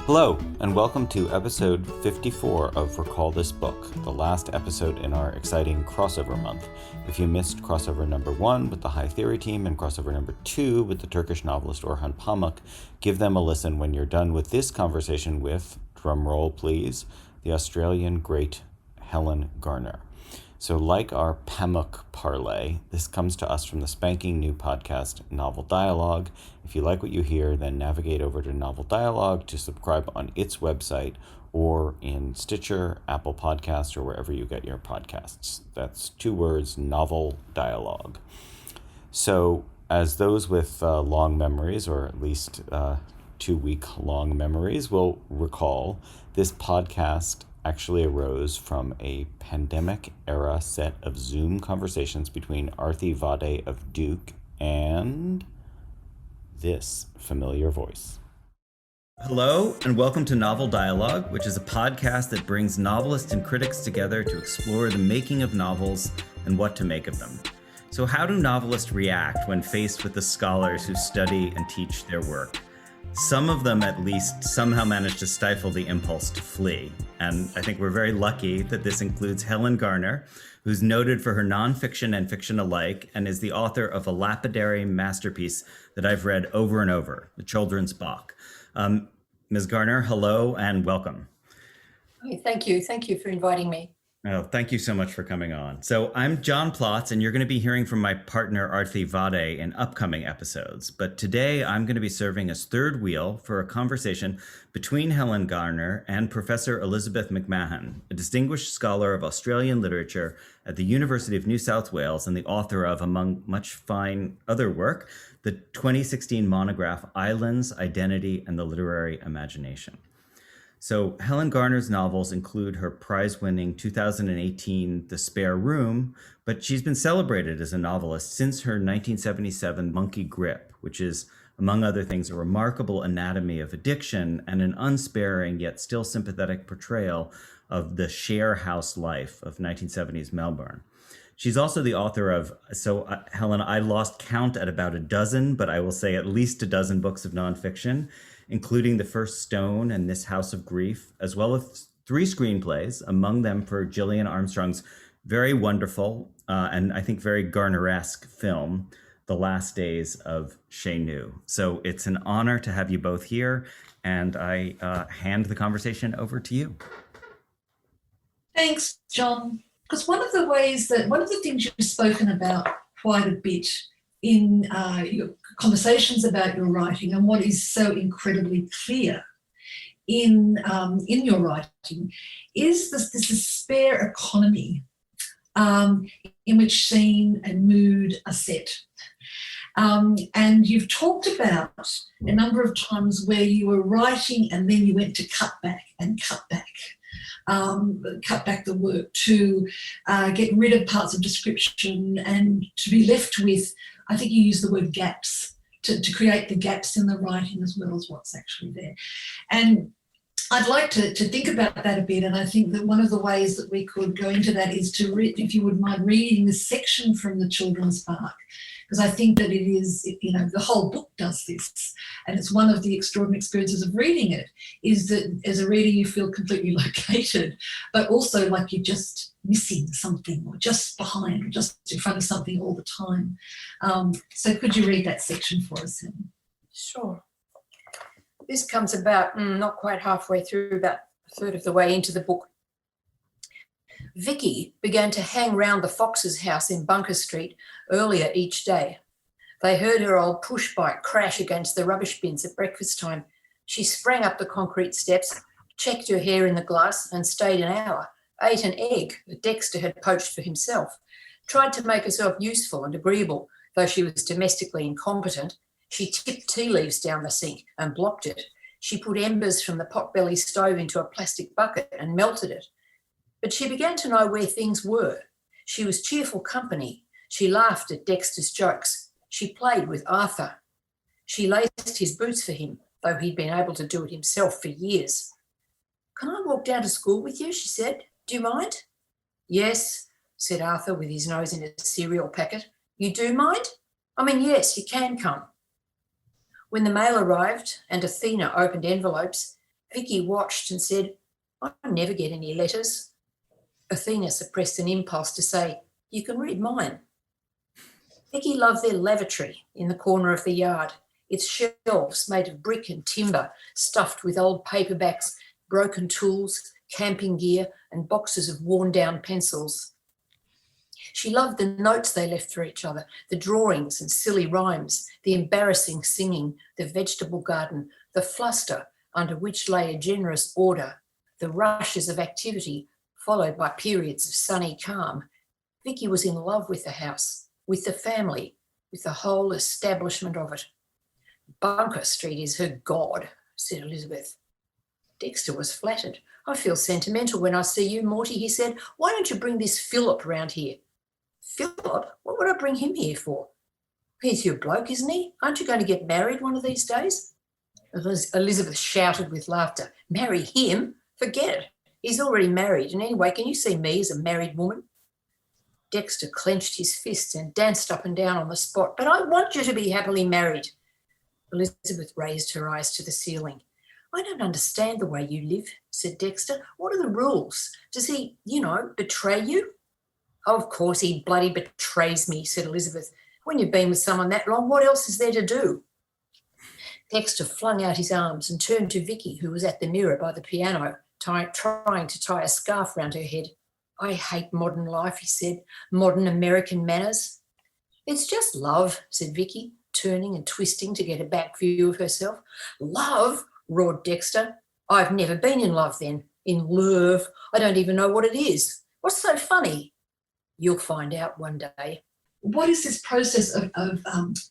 Hello, and welcome to episode 54 of Recall This Book, the last episode in our exciting crossover month. If you missed crossover number 1 with the High Theory team and crossover number 2 with the Turkish novelist Orhan Pamuk, give them a listen when you're done with this conversation with, drumroll please, the Australian great Helen Garner. So like our Pamuk parlay, this comes to us from the spanking new podcast, Novel Dialogue. If you like what you hear, then navigate over to Novel Dialogue to subscribe on its website or in Stitcher, Apple Podcasts, or wherever you get your podcasts. That's 2 words, Novel Dialogue. So as those with long memories, or at least 2-week long memories, will recall, this podcast actually arose from a pandemic-era set of Zoom conversations between Arthi Vade of Duke and this familiar voice. Hello, and welcome to Novel Dialogue, which is a podcast that brings novelists and critics together to explore the making of novels and what to make of them. So how do novelists react when faced with the scholars who study and teach their work? Some of them, at least, somehow manage to stifle the impulse to flee. And I think we're very lucky that this includes Helen Garner, who's noted for her nonfiction and fiction alike, and is the author of a lapidary masterpiece that I've read over and over, The Children's Bach. Ms. Garner, hello and welcome. Thank you. Thank you for inviting me. Oh, thank you so much for coming on. So I'm John Plotz, and you're going to be hearing from my partner, Arthi Vade, in upcoming episodes. But today I'm going to be serving as third wheel for a conversation between Helen Garner and Professor Elizabeth McMahon, a distinguished scholar of Australian literature at the University of New South Wales and the author of, among much fine other work, the 2016 monograph Islands, Identity, and the Literary Imagination. So Helen Garner's novels include her prize-winning 2018 The Spare Room, but she's been celebrated as a novelist since her 1977 Monkey Grip, which is, among other things, a remarkable anatomy of addiction and an unsparing yet still sympathetic portrayal of the share house life of 1970s Melbourne. She's also the author of, Helen, I lost count at about a dozen, but I will say at least a dozen books of nonfiction, including The First Stone and This House of Grief, as well as 3 screenplays, among them for Gillian Armstrong's very wonderful and I think very Garner-esque film, The Last Days of Chez Nous. So it's an honor to have you both here, and I hand the conversation over to you. Thanks, John. Because one of the things you've spoken about quite a bit in your conversations about your writing, and what is so incredibly clear in your writing, is this despair economy in which scene and mood are set. And you've talked about a number of times where you were writing and then you went to cut back the work to get rid of parts of description and to be left with, I think you use the word gaps, to create the gaps in the writing as well as what's actually there. And I'd like to think about that a bit, and I think that one of the ways that we could go into that is to read, if you would mind reading this section from the Children's Park, because I think that it is, the whole book does this, and it's one of the extraordinary experiences of reading it, is that as a reader you feel completely located, but also like you're just missing something, or just behind, or just in front of something all the time. So could you read that section for us, Helen? Sure. This comes about not quite halfway through, about a third of the way into the book. Vicky began to hang round the Fox's house in Bunker Street earlier each day. They heard her old push bike crash against the rubbish bins at breakfast time. She sprang up the concrete steps, checked her hair in the glass and stayed an hour, ate an egg that Dexter had poached for himself, tried to make herself useful and agreeable, though she was domestically incompetent. She tipped tea leaves down the sink and blocked it. She put embers from the potbelly stove into a plastic bucket and melted it. But she began to know where things were. She was cheerful company. She laughed at Dexter's jokes. She played with Arthur. She laced his boots for him, though he'd been able to do it himself for years. "Can I walk down to school with you?" she said. "Do you mind?" "Yes," said Arthur with his nose in a cereal packet. "You do mind?" "I mean, yes, you can come." When the mail arrived and Athena opened envelopes, Vicky watched and said, I never get any letters. Athena suppressed an impulse to say, you can read mine. Vicky loved their lavatory in the corner of the yard, its shelves made of brick and timber, stuffed with old paperbacks, broken tools, camping gear, and boxes of worn-down pencils. She loved the notes they left for each other, the drawings and silly rhymes, the embarrassing singing, the vegetable garden, the fluster under which lay a generous order, the rushes of activity followed by periods of sunny calm. Vicky was in love with the house, with the family, with the whole establishment of it. Bunker Street is her god, said Elizabeth. Dexter was flattered. I feel sentimental when I see you, Morty, he said. Why don't you bring this Philip round here? Philip? What would I bring him here for? He's your bloke, isn't he? Aren't you going to get married one of these days? Elizabeth shouted with laughter. Marry him? Forget it. He's already married. And anyway, can you see me as a married woman? Dexter clenched his fists and danced up and down on the spot. But I want you to be happily married. Elizabeth raised her eyes to the ceiling. I don't understand the way you live, said Dexter. What are the rules? Does he, betray you? Oh, of course he bloody betrays me, said Elizabeth. When you've been with someone that long, what else is there to do? Dexter flung out his arms and turned to Vicky, who was at the mirror by the piano, trying to tie a scarf round her head. I hate modern life, he said, modern American manners. It's just love, said Vicky, turning and twisting to get a back view of herself. Love? Roared Dexter. I've never been in love then. In love. I don't even know what it is. What's so funny? You'll find out one day. What is this process of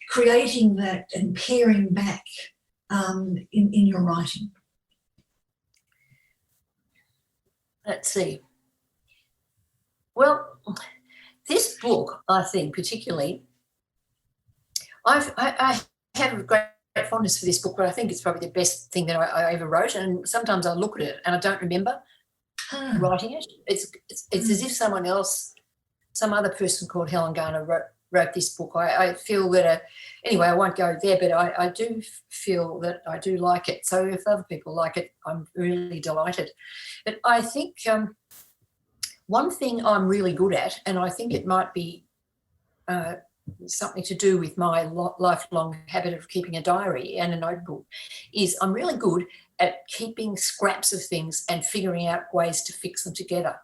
creating that and paring back in your writing? Let's see. Well, this book, I think particularly, I have a great fondness for this book, but I think it's probably the best thing that I ever wrote. And sometimes I look at it and I don't remember writing it. It's as if someone else, some other person called Helen Garner wrote this book. I feel that, anyway, I won't go there, but I do feel that I do like it. So if other people like it, I'm really delighted. But I think one thing I'm really good at, and I think it might be something to do with my lifelong habit of keeping a diary and a notebook, is I'm really good at keeping scraps of things and figuring out ways to fix them together.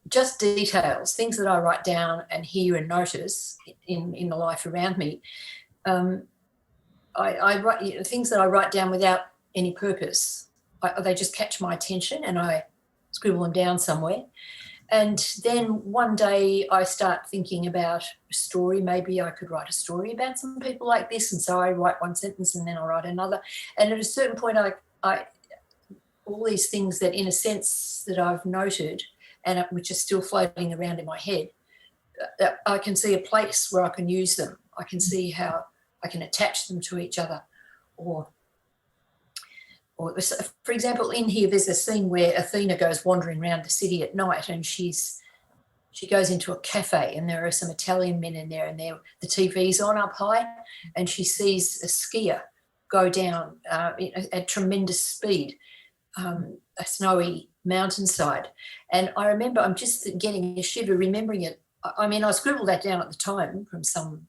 Just details, things that I write down and hear and notice in the life around me. I write things that I write down without any purpose. They just catch my attention and I scribble them down somewhere. And then one day I start thinking about a story. Maybe I could write a story about some people like this. And so I write one sentence and then I'll write another. And at a certain point, I all these things that in a sense that I've noted and which are still floating around in my head, I can see a place where I can use them. I can see how I can attach them to each other. Or for example, in here, there's a scene where Athena goes wandering around the city at night and she goes into a cafe and there are some Italian men in there and the TV's on up high and she sees a skier go down at tremendous speed, a snowy mountainside. And I remember, I'm just getting a shiver remembering it. I mean, I scribbled that down at the time from some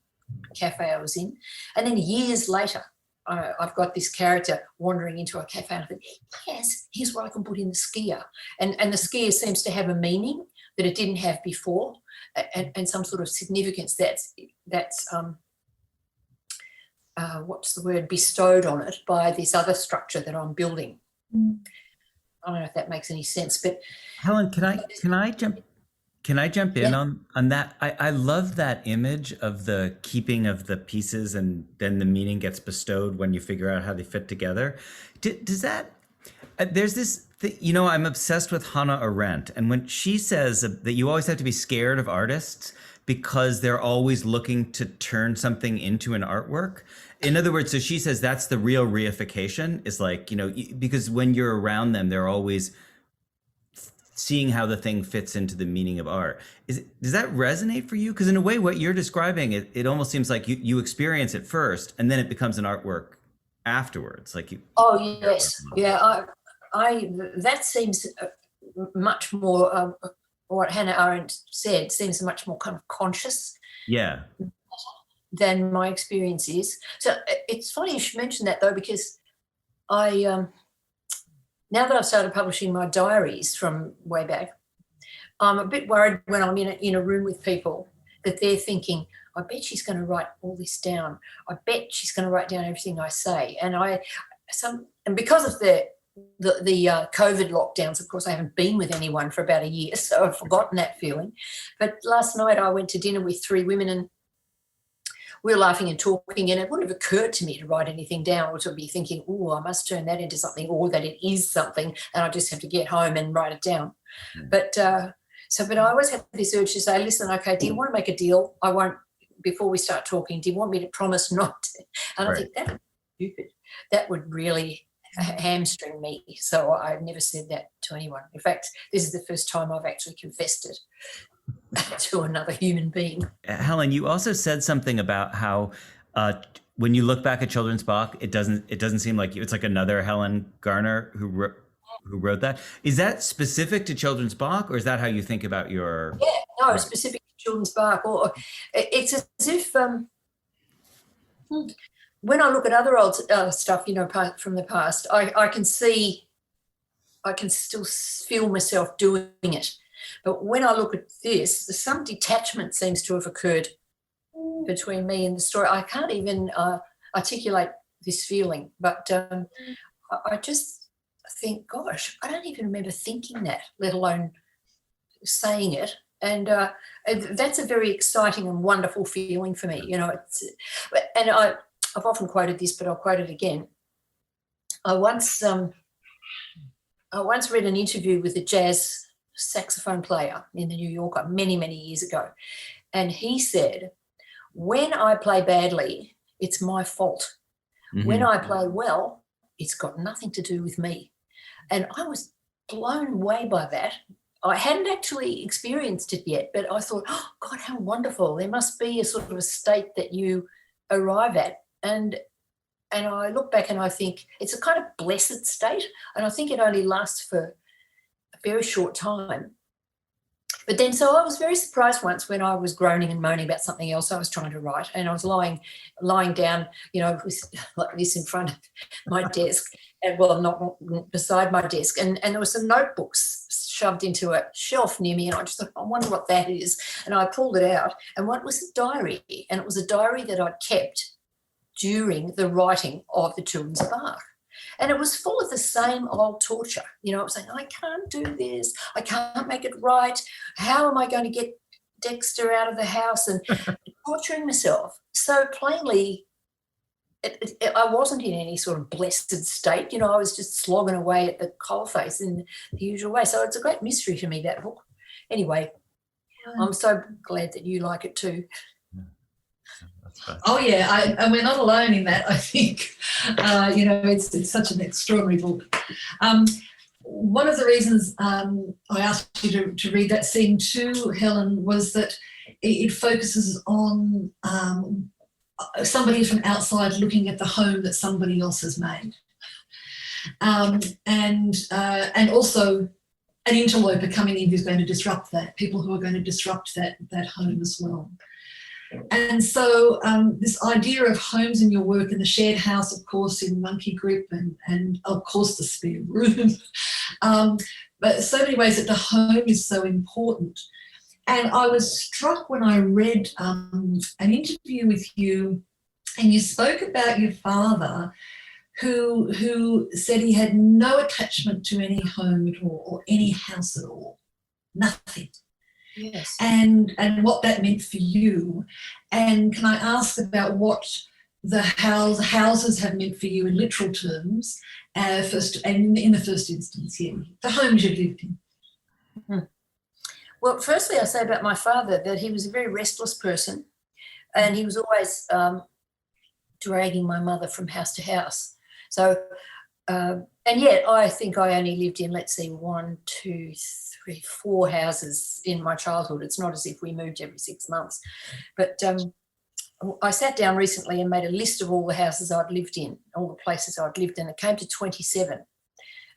cafe I was in. And then years later, I've got this character wandering into a cafe and I think, yes, here's what I can put in the skier. And the skier seems to have a meaning that it didn't have before and some sort of significance that's what's the word, bestowed on it by this other structure that I'm building. I don't know if that makes any sense, but Helen, can I jump in on that? I love that image of the keeping of the pieces and then the meaning gets bestowed when you figure out how they fit together. Does that, there's this, I'm obsessed with Hannah Arendt. And when she says that you always have to be scared of artists because they're always looking to turn something into an artwork. In other words, so she says that's the real reification is like, because when you're around them, they're always seeing how the thing fits into the meaning of art. Does that resonate for you? Because in a way, what you're describing, it almost seems like you experience it first and then it becomes an artwork afterwards? Like you. Oh yes, yeah. I that seems much more. What Hannah Arendt said seems much more kind of conscious Yeah. than my experience is. So it's funny you should mention that though, because I now that I've started publishing my diaries from way back, I'm a bit worried when I'm in a room with people that they're thinking, I bet she's going to write all this down. I bet she's going to write down everything I say. And because of the COVID lockdowns, of course, I haven't been with anyone for about a year, so I've forgotten that feeling. But last night I went to dinner with 3 women and we were laughing and talking, and it wouldn't have occurred to me to write anything down or to be thinking, oh, I must turn that into something, or that it is something and I just have to get home and write it down. But I always have this urge to say, listen, okay, do you want to make a deal? I won't, before we start talking, do you want me to promise not to? And I think that's stupid. That would really hamstring me. So I've never said that to anyone. In fact, this is the first time I've actually confessed it to another human being. Helen, you also said something about how when you look back at Children's Bach, it doesn't seem like you. It's like another Helen Garner who wrote that. Is that specific to Children's Bach, or is that how you think about your? Yeah, no, specific to Children's Bach. Or it's as if when I look at other old stuff, from the past, I can see, I can still feel myself doing it. But when I look at this, some detachment seems to have occurred between me and the story. I can't even articulate this feeling, but I just think, gosh, I don't even remember thinking that, let alone saying it. And that's a very exciting and wonderful feeling for me. And I've often quoted this, but I'll quote it again. I once read an interview with a jazz saxophone player in the New Yorker many, many years ago. And he said, when I play badly, it's my fault. Mm-hmm. When I play well, it's got nothing to do with me. And I was blown away by that. I hadn't actually experienced it yet, but I thought, oh, God, how wonderful. There must be a sort of a state that you arrive at. And I look back and I think it's a kind of blessed state. And I think it only lasts for a very short time. But then, so I was very surprised once when I was groaning and moaning about something else I was trying to write, and I was lying down, like this in front of my desk, and not beside my desk, and there were some notebooks shoved into a shelf near me, and I just thought, I wonder what that is, and I pulled it out, and what was a diary, and it was a diary that I'd kept during the writing of the Children's Bach. And it was full of the same old torture. I was saying, I can't do this. I can't make it right. How am I going to get Dexter out of the house? And torturing myself. So plainly, I wasn't in any sort of blessed state. I was just slogging away at the coalface in the usual way. So it's a great mystery to me, that book. Anyway, I'm so glad that you like it too. Oh yeah, and we're not alone in that. I think, it's such an extraordinary book. One of the reasons I asked you to read that scene too, Helen, was that it focuses on somebody from outside looking at the home that somebody else has made, and also an interloper coming in who's going to disrupt that. People who are going to disrupt that home as well. And so this idea of homes in your work, and the shared house, of course, in Monkey Grip, and of course the spare room, but so many ways that the home is so important. And I was struck when I read an interview with you, and you spoke about your father who said he had no attachment to any home at all, or any house at all, nothing. Yes. And what that meant for you. And can I ask about what the houses have meant for you in literal terms, first, and in the first instance, yeah, the homes you've lived in? Mm-hmm. Well, firstly, I say about my father that he was a very restless person, and he was always dragging my mother from house to house. So, and yet I think I only lived in, let's see, 1, 2, 3, 4 houses in my childhood. It's not as if we moved every 6 months. But I sat down recently and made a list of all the houses I'd lived in, all the places I'd lived in. It came to 27.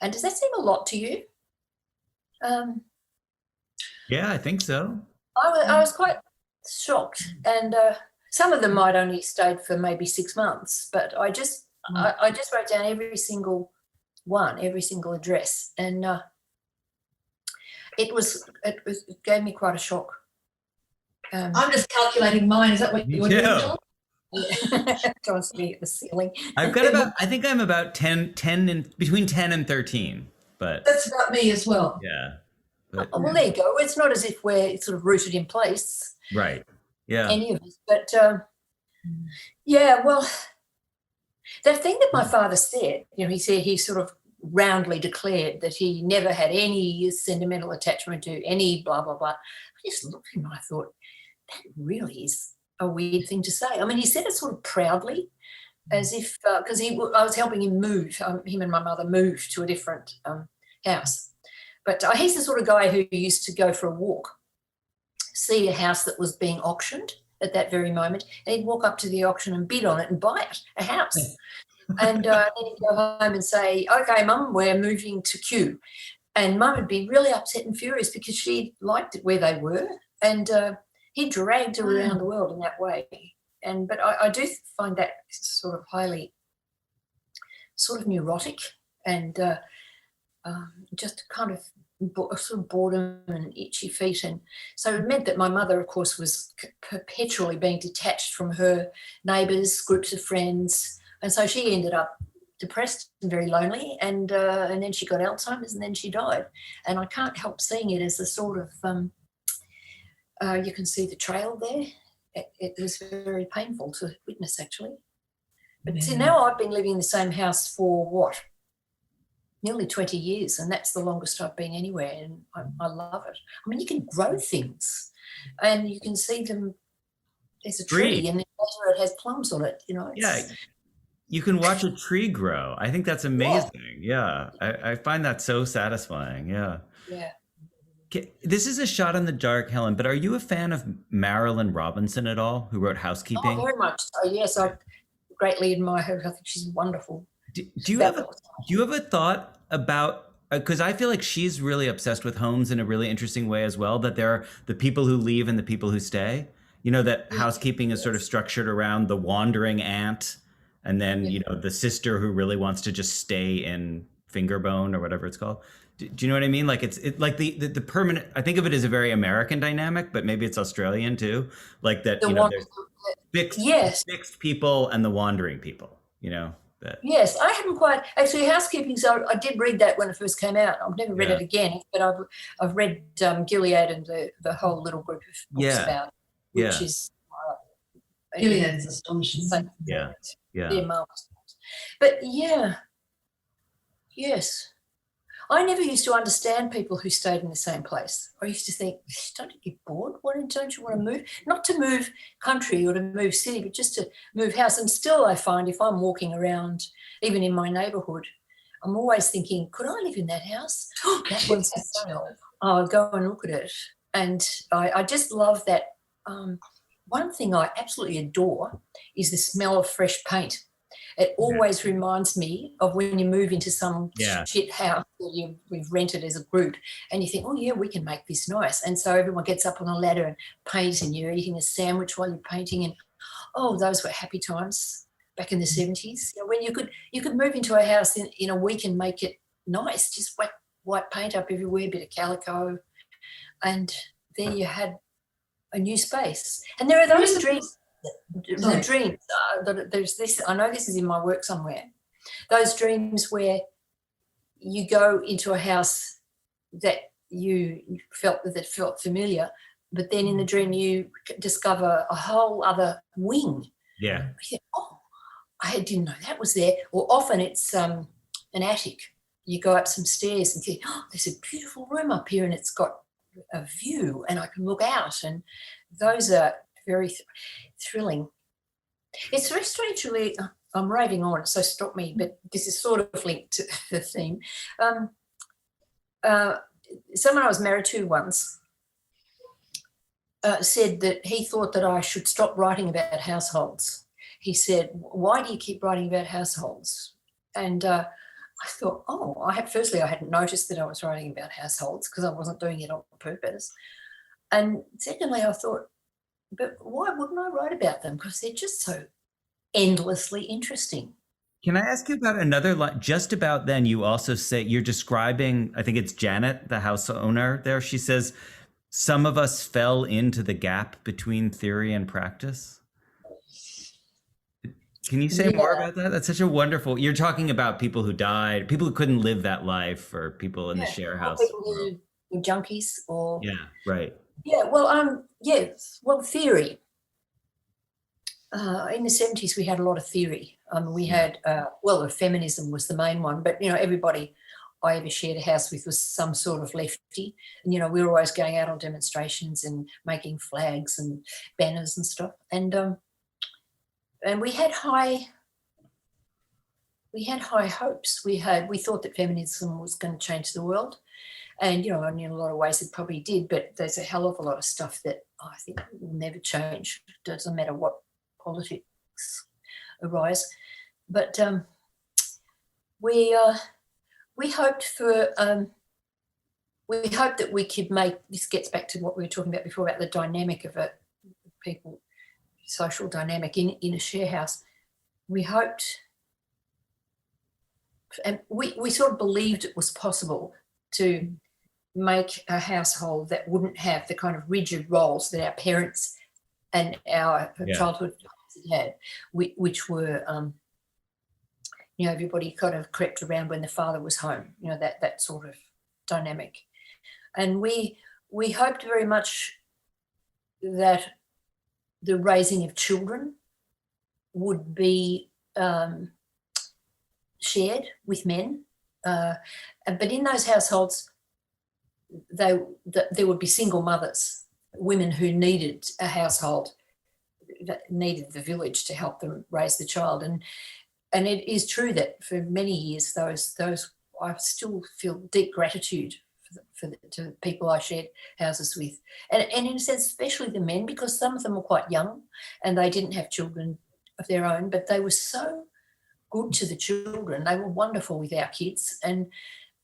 And does that seem a lot to you? Yeah, I think so. I was quite shocked, and some of them might only stayed for maybe 6 months, but I just wrote down every single one, every single address, and it gave me quite a shock. I'm just calculating mine. Is that what Me you're doing, too. John? Constantly at the ceiling. I've got I think I'm about 10 and between 10 and 13, but That's about me as well. yeah. But, Oh, well, there you go. It's not as if we're sort of rooted in place, right. Yeah. any of us. But yeah, well, that thing that my father said, he said he sort of roundly declared that he never had any sentimental attachment to any blah, blah, blah. I just looked at him and I thought, that really is a weird thing to say. I mean, he said it sort of proudly, as if, because I was helping him move, him and my mother moved to a different house. But he's the sort of guy who used to go for a walk, see a house that was being auctioned at that very moment, and he'd walk up to the auction and bid on it and buy it, a house. And then he'd go home and say, okay, Mum, we're moving to Kew. And Mum would be really upset and furious because she liked it where they were. And he dragged her around the world in that way. But I do find that sort of highly sort of neurotic and just kind of sort of boredom and itchy feet. And so it meant that my mother, of course, was perpetually being detached from her neighbours, groups of friends. And so she ended up depressed and very lonely, and then she got Alzheimer's, and then she died. And I can't help seeing it as a sort of, you can see the trail there. It was very painful to witness, actually. But see, now I've been living in the same house for what? Nearly 20 years, and that's the longest I've been anywhere, and I love it. I mean, you can grow things, and you can see them. There's a tree, and it has plums on it. Yeah, you can watch a tree grow. I think that's amazing. Yeah, I find that so satisfying. Yeah. Yeah. This is a shot in the dark, Helen, but are you a fan of Marilyn Robinson at all, who wrote Housekeeping? Oh, very much so. Yes, I greatly admire her. I think she's wonderful. Do you have a thought about, because I feel like she's really obsessed with homes in a really interesting way as well, that there are the people who leave and the people who stay, that housekeeping is sort of structured around the wandering aunt, and then, the sister who really wants to just stay in Fingerbone or whatever it's called. Do you know what I mean? Like it's like the permanent, I think of it as a very American dynamic, but maybe it's Australian too. Like that, there's fixed people and the wandering people, that. Yes, I haven't quite actually housekeeping. So I did read that when it first came out. I've never read it again, but I've read Gilead and the whole little group of books about it, which is Gilead is astonishing. Yeah. They're marvelous. But yes. I never used to understand people who stayed in the same place. I used to think, don't you get bored? Why don't you want to move? Not to move country or to move city, but just to move house. And still I find if I'm walking around, even in my neighbourhood, I'm always thinking, could I live in that house? That one's for sale. I'll go and look at it. And I just love that. One thing I absolutely adore is the smell of fresh paint. It always reminds me of when you move into some shit house that we've rented as a group, and you think, oh, yeah, we can make this nice. And so everyone gets up on a ladder and paints, and you're eating a sandwich while you're painting. And, those were happy times back in the 70s. When you could move into a house in a week and make it nice, just whack white paint up everywhere, a bit of calico, and there you had a new space. And there are those dreams. The dreams, there's this, I know this is in my work somewhere, those dreams where you go into a house that you felt familiar, but then in the dream you discover a whole other wing. Yeah. You think, I didn't know that was there. Or often it's an attic. You go up some stairs and think, there's a beautiful room up here and it's got a view and I can look out, and those are very thrilling. It's very strangely, I'm raving on, so stop me, but this is sort of linked to the theme. Someone I was married to once, said that he thought that I should stop writing about households. He said, "Why do you keep writing about households?" And I thought, I hadn't noticed that I was writing about households because I wasn't doing it on purpose. And secondly, I thought, but why wouldn't I write about them? Because they're just so endlessly interesting. Can I ask you about another line? Just about then, you also say you're describing, I think it's Janet, the house owner there. She says, some of us fell into the gap between theory and practice. Can you say more about that? That's such a wonderful, you're talking about people who died, people who couldn't live that life, or people in the share house. People who were junkies or. Yeah, right. Yeah, well, theory. In the 70s, we had a lot of theory. We had, feminism was the main one, but, everybody I ever shared a house with was some sort of lefty. And, we were always going out on demonstrations and making flags and banners and stuff. And we had high hopes. We thought that feminism was going to change the world. And, in a lot of ways it probably did, but there's a hell of a lot of stuff that I think will never change. It doesn't matter what politics arise. But we hoped that we could make, this gets back to what we were talking about before about the dynamic of it, people, social dynamic in a share house. We hoped, and we sort of believed it was possible to make a household that wouldn't have the kind of rigid roles that our parents and our childhood had, which were, everybody kind of crept around when the father was home, that sort of dynamic. And we hoped very much that the raising of children would be shared with men. But in those households, there would be single mothers, women who needed a household, that needed the village to help them raise the child. And it is true that for many years, those I still feel deep gratitude to the people I shared houses with. And in a sense, especially the men, because some of them were quite young and they didn't have children of their own, but they were so good to the children. They were wonderful with our kids. And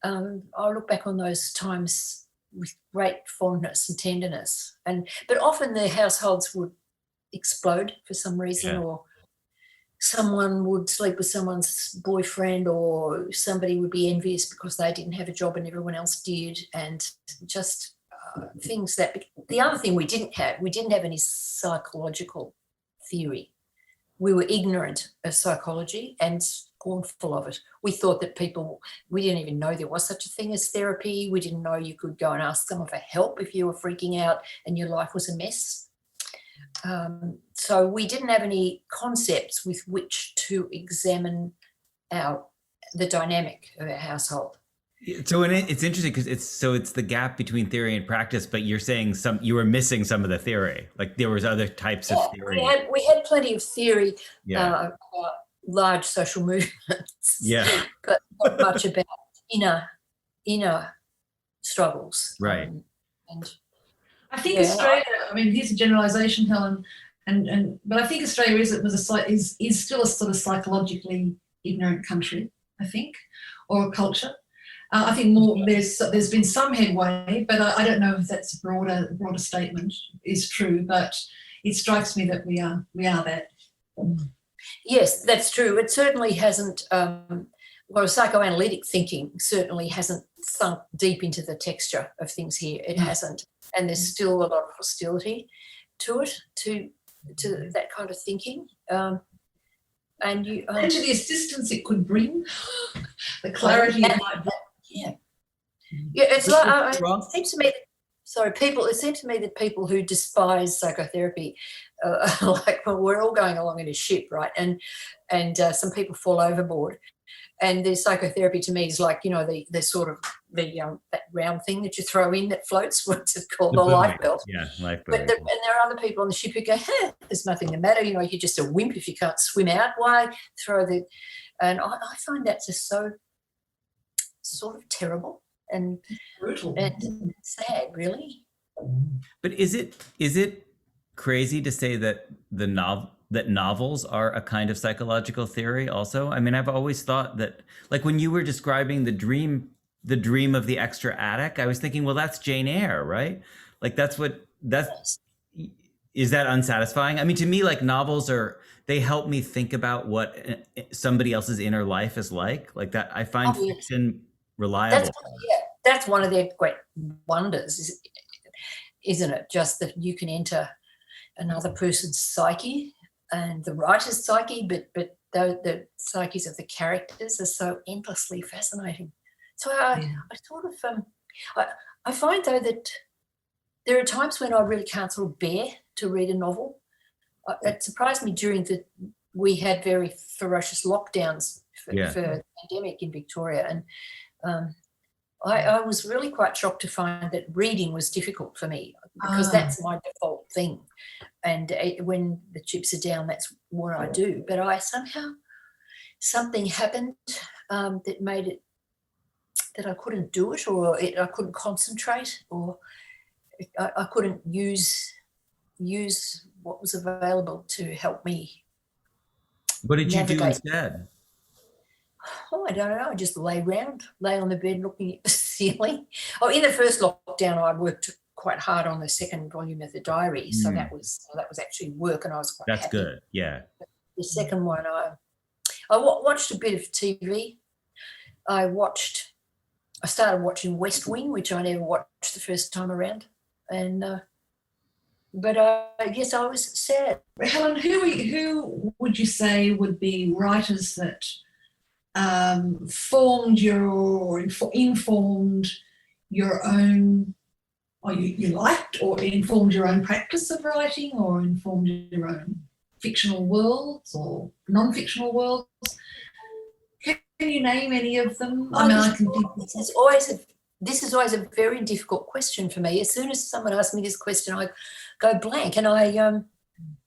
I look back on those times with great fondness and tenderness. But often the households would explode for some reason, or someone would sleep with someone's boyfriend, or somebody would be envious because they didn't have a job and everyone else did, and just things that. The other thing we didn't have any psychological theory. We were ignorant of psychology and scornful of it. We thought that we didn't even know there was such a thing as therapy. We didn't know you could go and ask someone for help if you were freaking out and your life was a mess. So we didn't have any concepts with which to examine the dynamic of our household. So it's interesting because it's the gap between theory and practice, but you're saying you were missing some of the theory. Like there was other types of theory. We had plenty of theory about large social movements, but not much about inner struggles. Right. And I think Australia, here's a generalisation, Helen, but I think Australia is still a sort of psychologically ignorant country, I think, or a culture. I think there's been some headway, but I don't know if that's a broader statement is true. But it strikes me that we are that. Yes, that's true. It certainly hasn't. Psychoanalytic thinking certainly hasn't sunk deep into the texture of things here. It hasn't, and there's still a lot of hostility to it, to that kind of thinking. And to the assistance it could bring, the clarity it might bring. Yeah, it's like it seems to me. It seems to me that people who despise psychotherapy, we're all going along in a ship, right? And some people fall overboard, and the psychotherapy to me is like the sort of that round thing that you throw in that floats. What's it called? The life belt. Yeah, life belt. And there are other people on the ship who go, "There's nothing the matter. You're just a wimp if you can't swim out. Why throw the?" And I find that just so sort of terrible and brutal and sad, really. But is it crazy to say that that novels are a kind of psychological theory also? I mean, I've always thought that, like, when you were describing the dream of the extra attic, I was thinking, well, that's Jane Eyre, right? Like that's is that unsatisfying? I mean, to me, like, novels they help me think about what somebody else's inner life is like that. I find Oh, yeah. fiction That's, reliable. yeah, that's one of their great wonders, isn't it? Just that you can enter another person's psyche and the writer's psyche, but the psyches of the characters are so endlessly fascinating. So I sort of I find though that there are times when I really can't sort of bear to read a novel. It surprised me we had very ferocious lockdowns Yeah. for the pandemic in Victoria, and I was really quite shocked to find that reading was difficult for me because that's my default thing. And when the chips are down, that's what I do. But something happened that made it that I couldn't do it, or I couldn't concentrate, or I couldn't use what was available to help me What did you do navigate. instead? Oh, I don't know. I just lay on the bed looking at the ceiling. Oh, in the first lockdown, I worked quite hard on the second volume of the diary, so that was actually work, and I was quite That's happy. good. Yeah. The second one, I watched a bit of TV. I started watching West Wing, which I never watched the first time around, and but yes, I was sad. Helen, who would you say would be writers that formed informed your own, or you liked, or informed your own practice of writing, or informed your own fictional worlds or non-fictional worlds? Can you name any of them? I mean, I can think. This is always a very difficult question for me. As soon as someone asks me this question, I go blank, and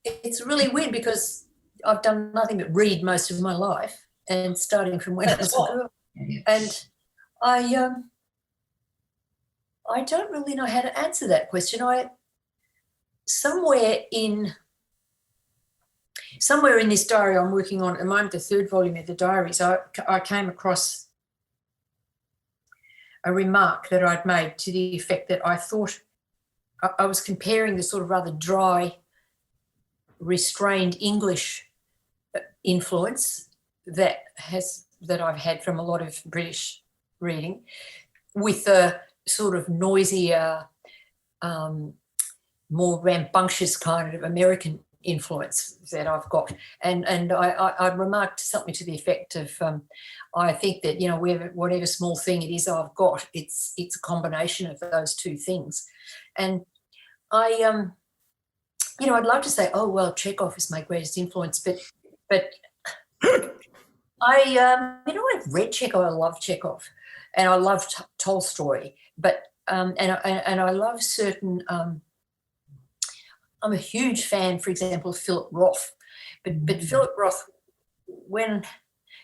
it's really weird because I've done nothing but read most of my life, and starting from when I was a girl, and I don't really know how to answer that question. Somewhere in this diary I'm working on at the moment, the third volume of the diaries, I came across a remark that I'd made to the effect that I thought I was comparing the sort of rather dry, restrained English influence that I've had from a lot of British reading with the sort of noisier, more rambunctious kind of American influence that I've got, and I remarked something to the effect of I think that, you know, whatever small thing it is I've got, it's a combination of those two things. And I'd love to say, oh well, Chekhov is my greatest influence, but I've read Chekhov, I love Chekhov, and I love Tolstoy, but and I love certain. I'm a huge fan, for example, of Philip Roth, but Philip Roth, when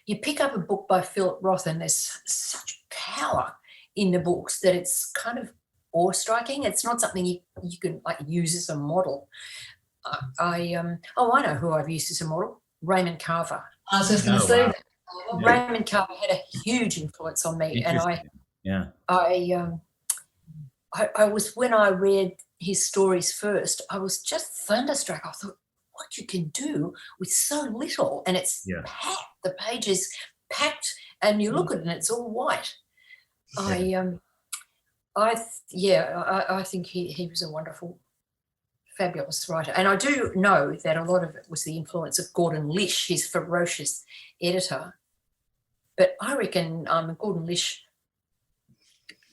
you pick up a book by Philip Roth and there's such power in the books that it's kind of awe-striking. It's not something you can like use as a model. I know who I've used as a model, Raymond Carver. I was just going to say that. Raymond Carver had a huge influence on me, and I was, when I read his stories first, I was just thunderstruck. I thought, what you can do with so little, and it's packed. The page is packed, and you look at it and it's all white. I think he was a wonderful, fabulous writer, and I do know that a lot of it was the influence of Gordon Lish, his ferocious editor. But I reckon Gordon Lish,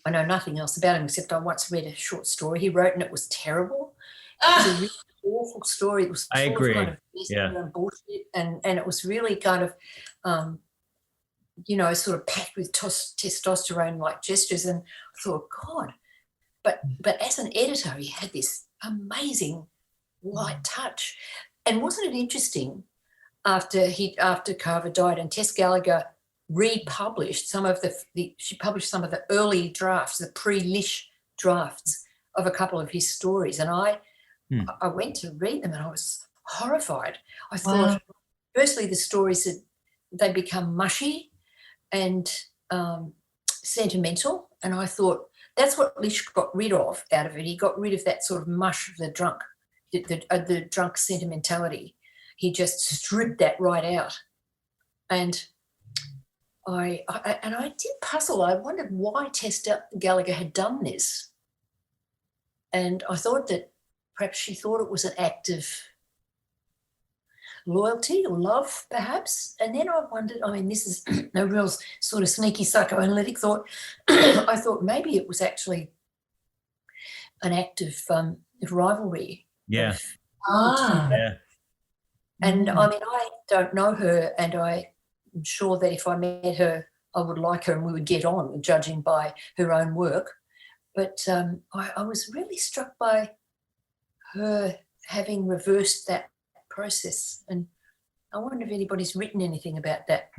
I know nothing else about him except I once read a short story he wrote and it was terrible. It was a really awful story. It was I agree. Kind of and bullshit, and it was really kind of, sort of packed with testosterone-like gestures. And I thought, God, but as an editor, he had this amazing light touch. And wasn't it interesting? After Carver died, and Tess Gallagher republished some of she published some of the early drafts, the pre-Lish drafts of a couple of his stories, and I Hmm. went to read them and I was horrified. I Wow. thought, firstly, the stories they become mushy and sentimental, and I thought that's what Lish got rid of out of it. He got rid of that sort of mush of the drunk, the drunk sentimentality. He just stripped that right out, and I did puzzle. I wondered why Tessa Gallagher had done this, and I thought that perhaps she thought it was an act of loyalty or love, perhaps. And then I wondered, I mean, this is a real sort of sneaky psychoanalytic thought. I thought maybe it was actually an act of rivalry. Yeah. of- Ah. Yeah. And Mm. I mean, I don't know her, and I'm sure that if I met her, I would like her and we would get on, judging by her own work. But I was really struck by her having reversed that process. And I wonder if anybody's written anything about that.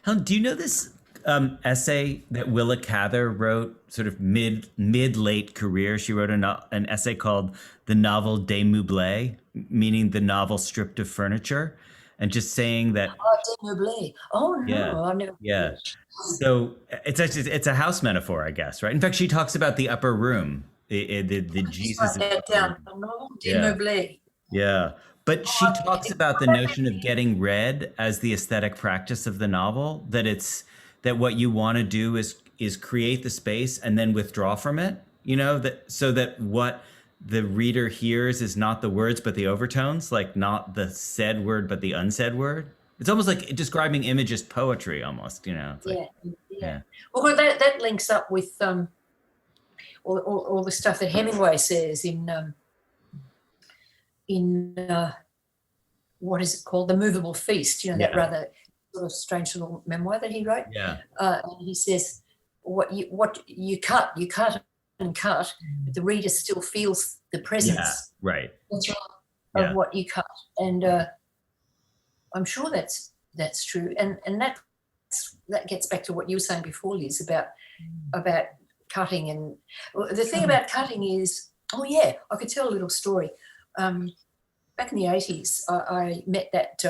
Helen, do you know this essay that Willa Cather wrote, sort of mid-late career? She wrote an essay called "The Novel Démeublé," meaning the novel stripped of furniture, and just saying that. Oh, Démeublé. Oh no, Yeah. I've never. Yeah. So it's a house metaphor, I guess, right? In fact, she talks about the upper room, the Jesus. Write that down. No, Démeublé. Yeah. But she talks about the notion of getting read as the aesthetic practice of the novel, that what you want to do is create the space and then withdraw from it, so that what the reader hears is not the words but the overtones, like not the said word but the unsaid word. It's almost like describing image as poetry almost, It's like, Yeah. Well, that links up with all the stuff that Hemingway says in what is it called, The Movable Feast, that rather sort of strange little memoir that he wrote. Yeah. And he says, what you cut and cut, but the reader still feels the presence. Yeah. Right. That's right. Of what you cut, and I'm sure that's true, and that gets back to what you were saying before, Liz, about cutting. And the thing about cutting is, I could tell a little story. Back in the 80s, I met that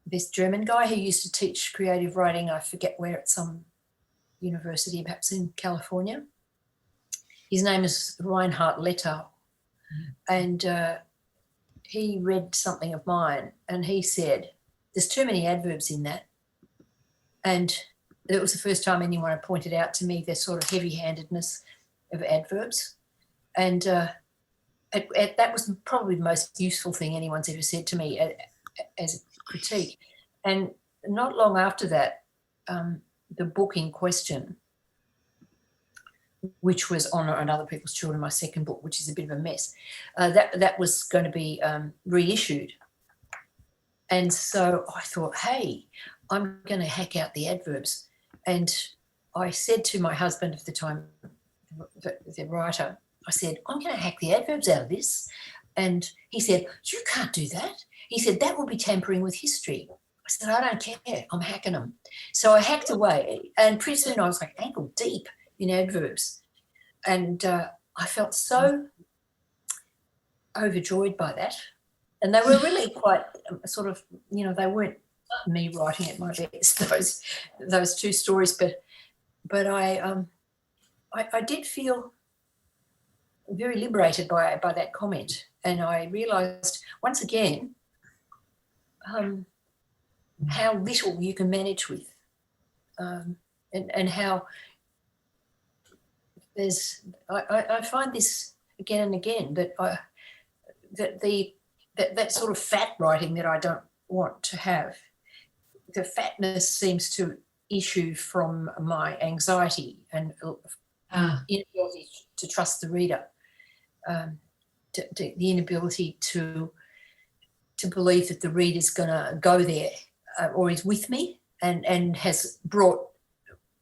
this German guy who used to teach creative writing. I forget where, at some university, perhaps in California. His name is Reinhard Letter, and he read something of mine, and he said, "There's too many adverbs in that." And it was the first time anyone had pointed out to me the sort of heavy-handedness of adverbs, and that was probably the most useful thing anyone's ever said to me as a critique. And not long after that, the book in question, which was Honour and Other People's Children, my second book, which is a bit of a mess, that was going to be reissued. And so I thought, hey, I'm going to hack out the adverbs. And I said to my husband at the time, the writer, I said, I'm going to hack the adverbs out of this. And he said, you can't do that. He said, that will be tampering with history. I said, I don't care. I'm hacking them. So I hacked away. And pretty soon I was like ankle deep in adverbs. And I felt so overjoyed by that. And they were really quite sort of, they weren't me writing at my best, those two stories. But I did feel very liberated by that comment. And I realised once again how little you can manage with, and how I find this again and again, that sort of fat writing that I don't want to have. The fatness seems to issue from my anxiety and inability to trust the reader, the inability to believe that the reader's going to go there or is with me and has brought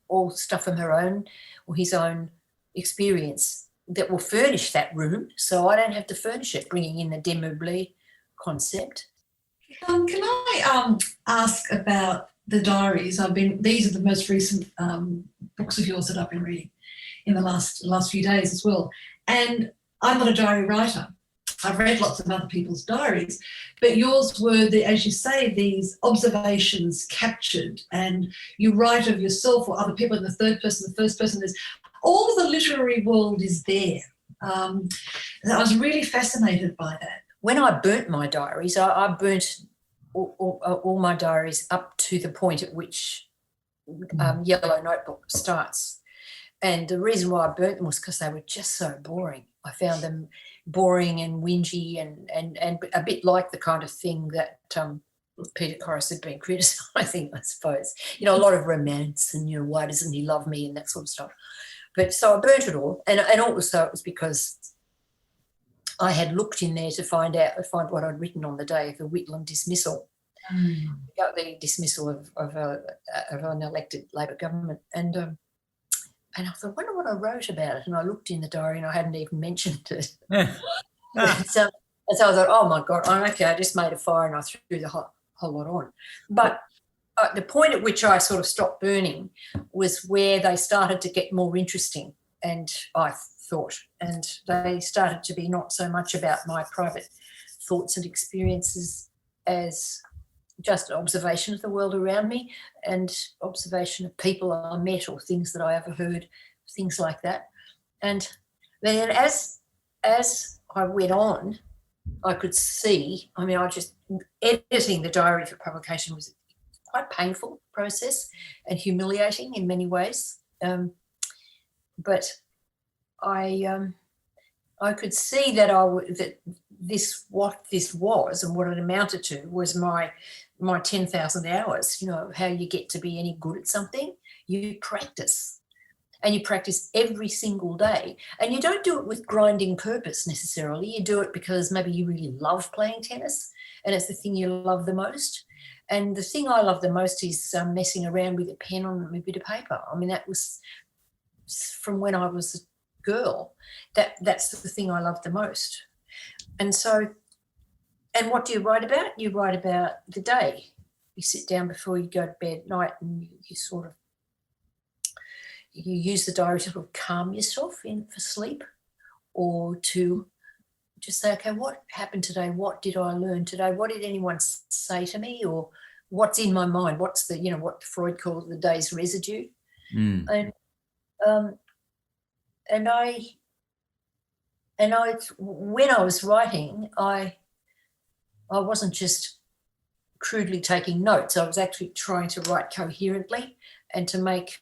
all stuff from her own or his own experience that will furnish that room, so I don't have to furnish it, bringing in the démeublé concept. Can I ask about the diaries? These are the most recent books of yours that I've been reading in the last few days as well. And I'm not a diary writer. I've read lots of other people's diaries, but yours were, as you say, these observations captured, and you write of yourself or other people in the third person, the first person. Is all of the literary world is there. I was really fascinated by that. When I burnt my diaries, I burnt all my diaries up to the point at which Yellow Notebook starts. And the reason why I burnt them was because they were just so boring. I found them boring and whingy and a bit like the kind of thing that Peter Corris had been criticising, I suppose. You know, a lot of romance and, you know, why doesn't he love me and that sort of stuff. But so I burnt it all. And also it was because I had looked in there to find what I'd written on the day of the Whitlam dismissal, the dismissal of an elected Labor government. And I thought, I wonder what I wrote about it. And I looked in the diary and I hadn't even mentioned it. So I thought, oh, my God, okay, I just made a fire and I threw the whole lot on. But the point at which I sort of stopped burning was where they started to get more interesting, and I thought, and they started to be not so much about my private thoughts and experiences as just observation of the world around me and observation of people I met or things that I overheard, things like that. And then as I went on, I could see, editing the diary for publication was quite a painful process and humiliating in many ways. But I could see that what this was and what it amounted to was my 10,000 hours. You know, how you get to be any good at something, you practice, and you practice every single day. And you don't do it with grinding purpose necessarily. You do it because maybe you really love playing tennis and it's the thing you love the most. And the thing I love the most is messing around with a pen on a bit of paper. I mean, that was from when I was a girl. That's the thing I love the most. And so, and what do you write about? You write about the day. You sit down before you go to bed at night and you use the diary to sort of calm yourself in for sleep, or to just say, okay, what happened today? What did I learn today? What did anyone say to me? Or what's in my mind? What's the, what Freud called the day's residue? And I when I was writing, I wasn't just crudely taking notes. I was actually trying to write coherently and to make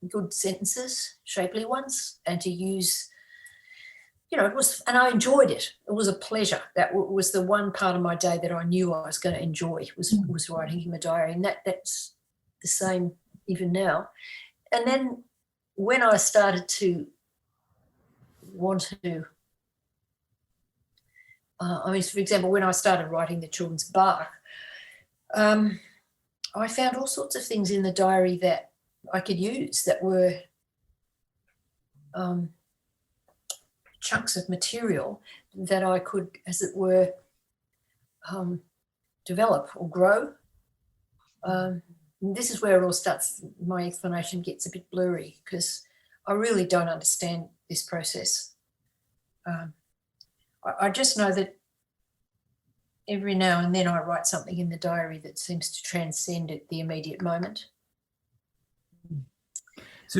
good sentences, shapely ones, and to use, it was, and I enjoyed it. It was a pleasure. That was the one part of my day that I knew I was going to enjoy, was writing in my diary, and that's the same even now. And then when I started to want to, for example, when I started writing the children's Bach, I found all sorts of things in the diary that I could use that were chunks of material that I could, as it were, develop or grow. This is where it all starts. My explanation gets a bit blurry because I really don't understand this process. I just know that every now and then I write something in the diary that seems to transcend at the immediate moment.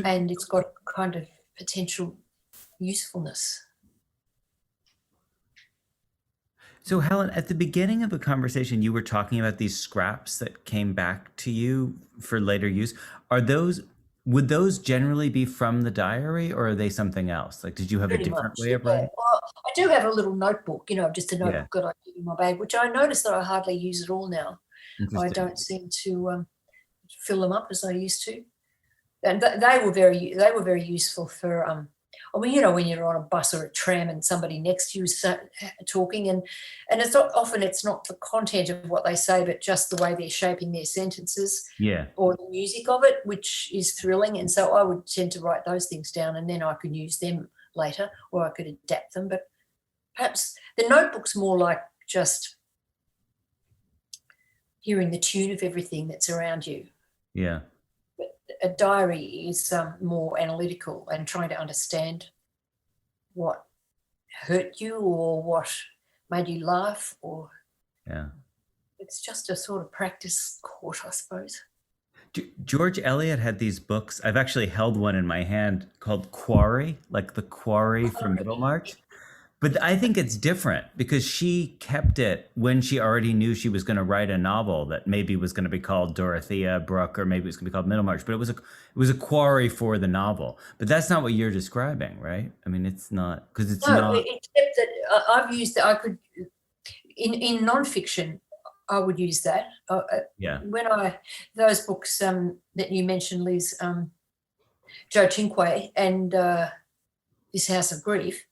And it's got a kind of potential usefulness. So, Helen, at the beginning of the conversation, you were talking about these scraps that came back to you for later use. Would those generally be from the diary, or are they something else? Like, did you have a different way of writing? Well, I do have a little notebook, just a notebook that I keep in my bag, which I notice that I hardly use at all now. I don't seem to fill them up as I used to. And they were very useful for when you're on a bus or a tram and somebody next to you is talking, and it's not the content of what they say, but just the way they're shaping their sentences, or the music of it, which is thrilling. And so I would tend to write those things down, and then I could use them later, or I could adapt them. But perhaps the notebook's more like just hearing the tune of everything that's around you. Yeah. a diary is more analytical and trying to understand what hurt you or what made you laugh, or Yeah. it's just a sort of practice course, I suppose. George Eliot had these books. I've actually held one in my hand called Quarry, like the quarry from Middlemarch. But I think it's different because she kept it when she already knew she was going to write a novel that maybe was going to be called Dorothea Brooke, or maybe it was going to be called Middlemarch. But it was a quarry for the novel. But that's not what you're describing, right? I mean, it's not, because it's No, not. except that I've used that. I could in nonfiction, I would use that. Yeah. When those books that you mentioned, Liz, Joe Tinquay and This House of Grief.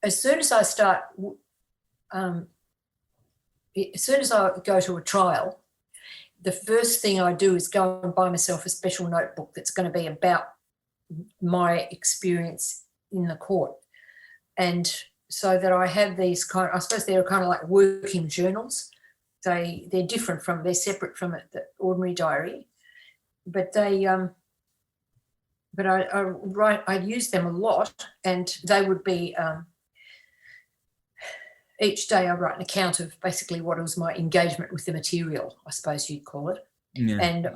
As soon as I start, as soon as I go to a trial, the first thing I do is go and buy myself a special notebook that's going to be about my experience in the court. And so that I have these I suppose they're kind of like working journals. They're different they're separate from the ordinary diary, but I use them a lot, and they would be each day I write an account of basically what was my engagement with the material, I suppose you'd call it, Yeah. and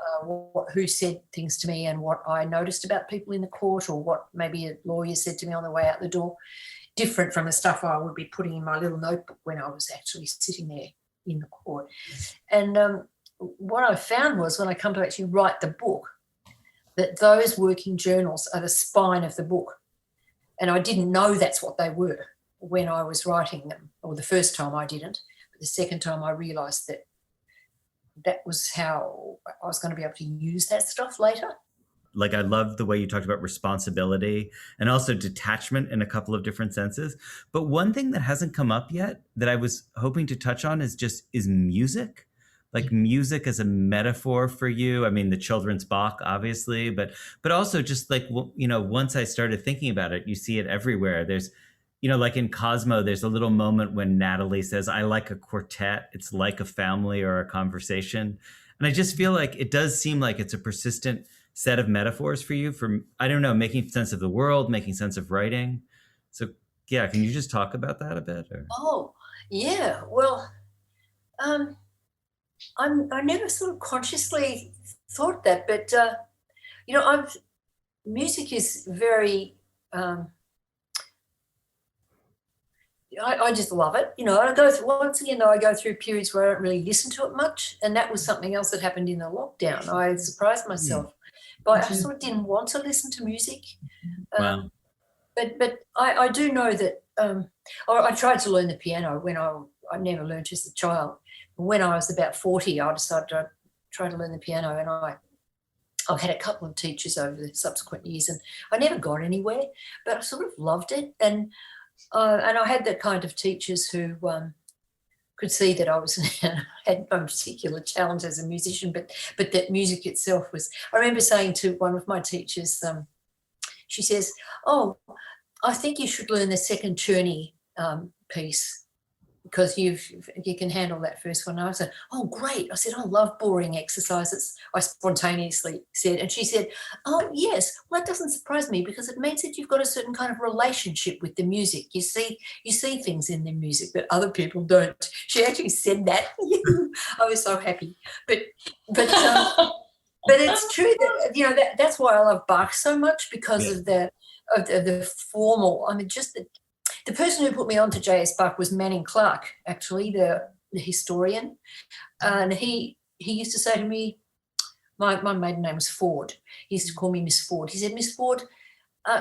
who said things to me and what I noticed about people in the court, or what maybe a lawyer said to me on the way out the door, different from the stuff I would be putting in my little notebook when I was actually sitting there in the court. And what I found was, when I come to actually write the book, that those working journals are the spine of the book. And I didn't know that's what they were when I was writing them, or the first time I didn't. But the second time I realised that was how I was going to be able to use that stuff later. Like, I love the way you talked about responsibility and also detachment in a couple of different senses. But one thing that hasn't come up yet that I was hoping to touch on is music. Like, music as a metaphor for you. I mean, the children's Bach, obviously, but also just like, once I started thinking about it, you see it everywhere. There's, like in Cosmo, there's a little moment when Natalie says, "I like a quartet. It's like a family or a conversation." And I just feel like it does seem like it's a persistent set of metaphors for you, from, I don't know, making sense of the world, making sense of writing. So yeah, can you just talk about that a bit? Or? Oh, yeah. Well, I never sort of consciously thought that, but music is very. I just love it. I go through, once again, though, I go through periods where I don't really listen to it much, and that was something else that happened in the lockdown. I surprised myself, but I sort of didn't want to listen to music. Wow. But I do know that I tried to learn the piano when I never learned as a child. When I was about 40, I decided to try to learn the piano, and I've had a couple of teachers over the subsequent years, and I never got anywhere, but I sort of loved it. And I had the kind of teachers who could see that I had no particular challenge as a musician, but that music itself was. I remember saying to one of my teachers, she says, "Oh, I think you should learn the second Czerny piece, because you can handle that first one." And I said, "Oh, great." I said, "I love boring exercises," I spontaneously said. And she said, "Oh, yes, well, that doesn't surprise me, because it means that you've got a certain kind of relationship with the music. You see things in the music that other people don't." She actually said that. I was so happy. But it's true that that's why I love Bach so much, because of the formal. I mean, just the person who put me on to J.S. Bach was Manning Clark, actually, the historian. And he used to say to me, my maiden name was Ford. He used to call me Miss Ford. He said, "Miss Ford,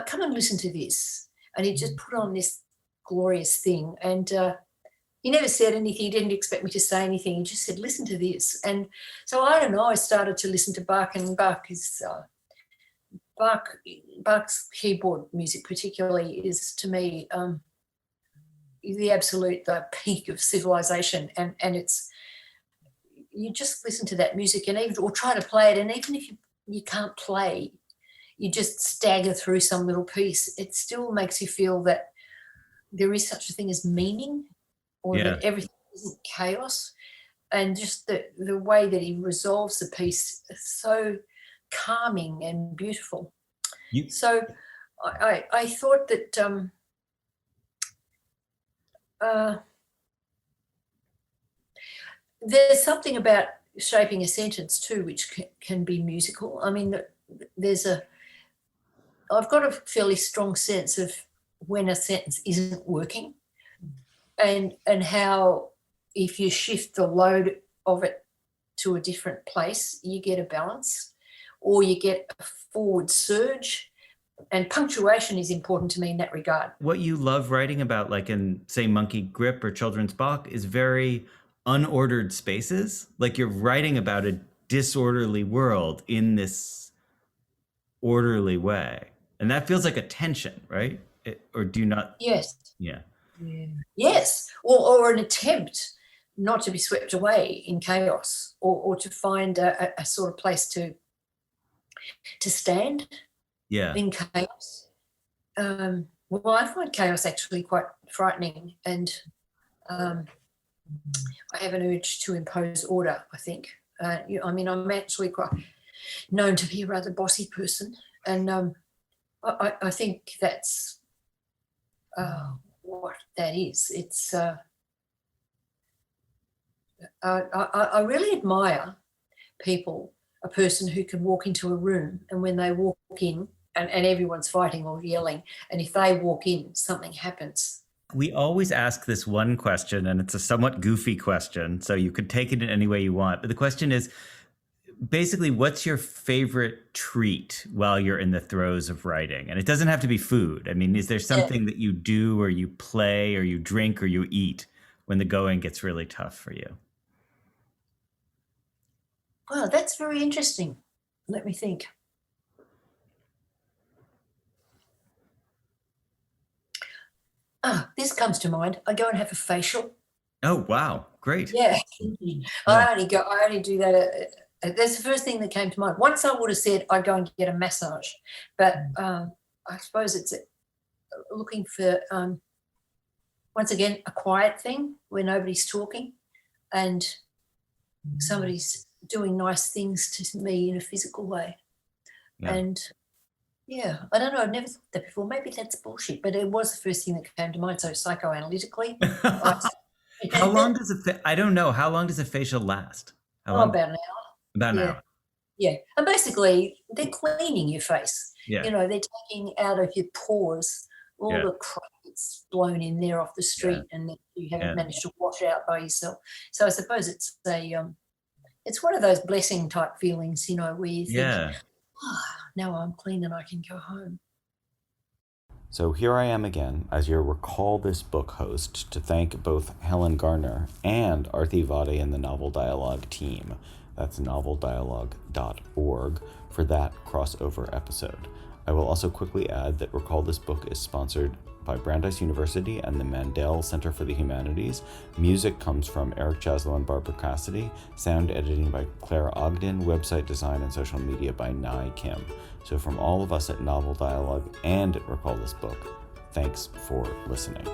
come and listen to this." And he just put on this glorious thing. And he never said anything. He didn't expect me to say anything. He just said, "Listen to this." And so, I don't know, I started to listen to Bach, and Bach's keyboard music particularly is, to me, the peak of civilization, and it's, you just listen to that music or try to play it, and even if you can't play, you just stagger through some little piece, it still makes you feel that there is such a thing as meaning, or that everything isn't chaos. and just the way that he resolves the piece is so calming and beautiful. So I thought that there's something about shaping a sentence too, which can be musical. I mean, I've got a fairly strong sense of when a sentence isn't working, and how if you shift the load of it to a different place, you get a balance, or you get a forward surge. And punctuation is important to me in that regard. What you love writing about, like in, say, Monkey Grip or Children's Bach, is very unordered spaces. Like you're writing about a disorderly world in this orderly way. And that feels like a tension, right? Or do you not? Yes. Yeah. Yes. Or an attempt not to be swept away in chaos, or to find a sort of place to stand in chaos. Well, I find chaos actually quite frightening, and I have an urge to impose order, I think. I mean, I'm actually quite known to be a rather bossy person, and I think that's what that is. It's I really admire a person who can walk into a room, and when they walk in, and everyone's fighting or yelling, and if they walk in, something happens. We always ask this one question, and it's a somewhat goofy question, so you could take it in any way you want. But the question is, basically, what's your favorite treat while you're in the throes of writing? And it doesn't have to be food. I mean, is there something that you do, or you play, or you drink, or you eat when the going gets really tough for you? Well, that's very interesting. Let me think. This comes to mind. I go and have a facial. Oh, wow. Great. Yeah. I only do that. That's the first thing that came to mind. Once I would have said I'd go and get a massage, but I suppose it's looking for, once again, a quiet thing where nobody's talking and somebody's doing nice things to me in a physical way. Yeah. And yeah, I don't know. I've never thought that before. Maybe that's bullshit, but it was the first thing that came to mind. So psychoanalytically. How long does I don't know. How long does a facial last? About an hour. About an hour. Yeah. And basically they're cleaning your face. Yeah. You know, they're taking out of your pores all the crap that's blown in there off the street and that you haven't managed to wash out by yourself. So I suppose it's it's one of those blessing type feelings, you know, where you think, now I'm clean and I can go home. So here I am again as your Recall This Book host to thank both Helen Garner and Arthi Vade and the Novel Dialogue team. That's noveldialogue.org for that crossover episode. I will also quickly add that Recall This Book is sponsored by Brandeis University and the Mandel Center for the Humanities. Music comes from Eric Chaslow and Barbara Cassidy. Sound editing by Claire Ogden. Website design and social media by Nai Kim. So from all of us at Novel Dialogue and at Recall This Book, thanks for listening.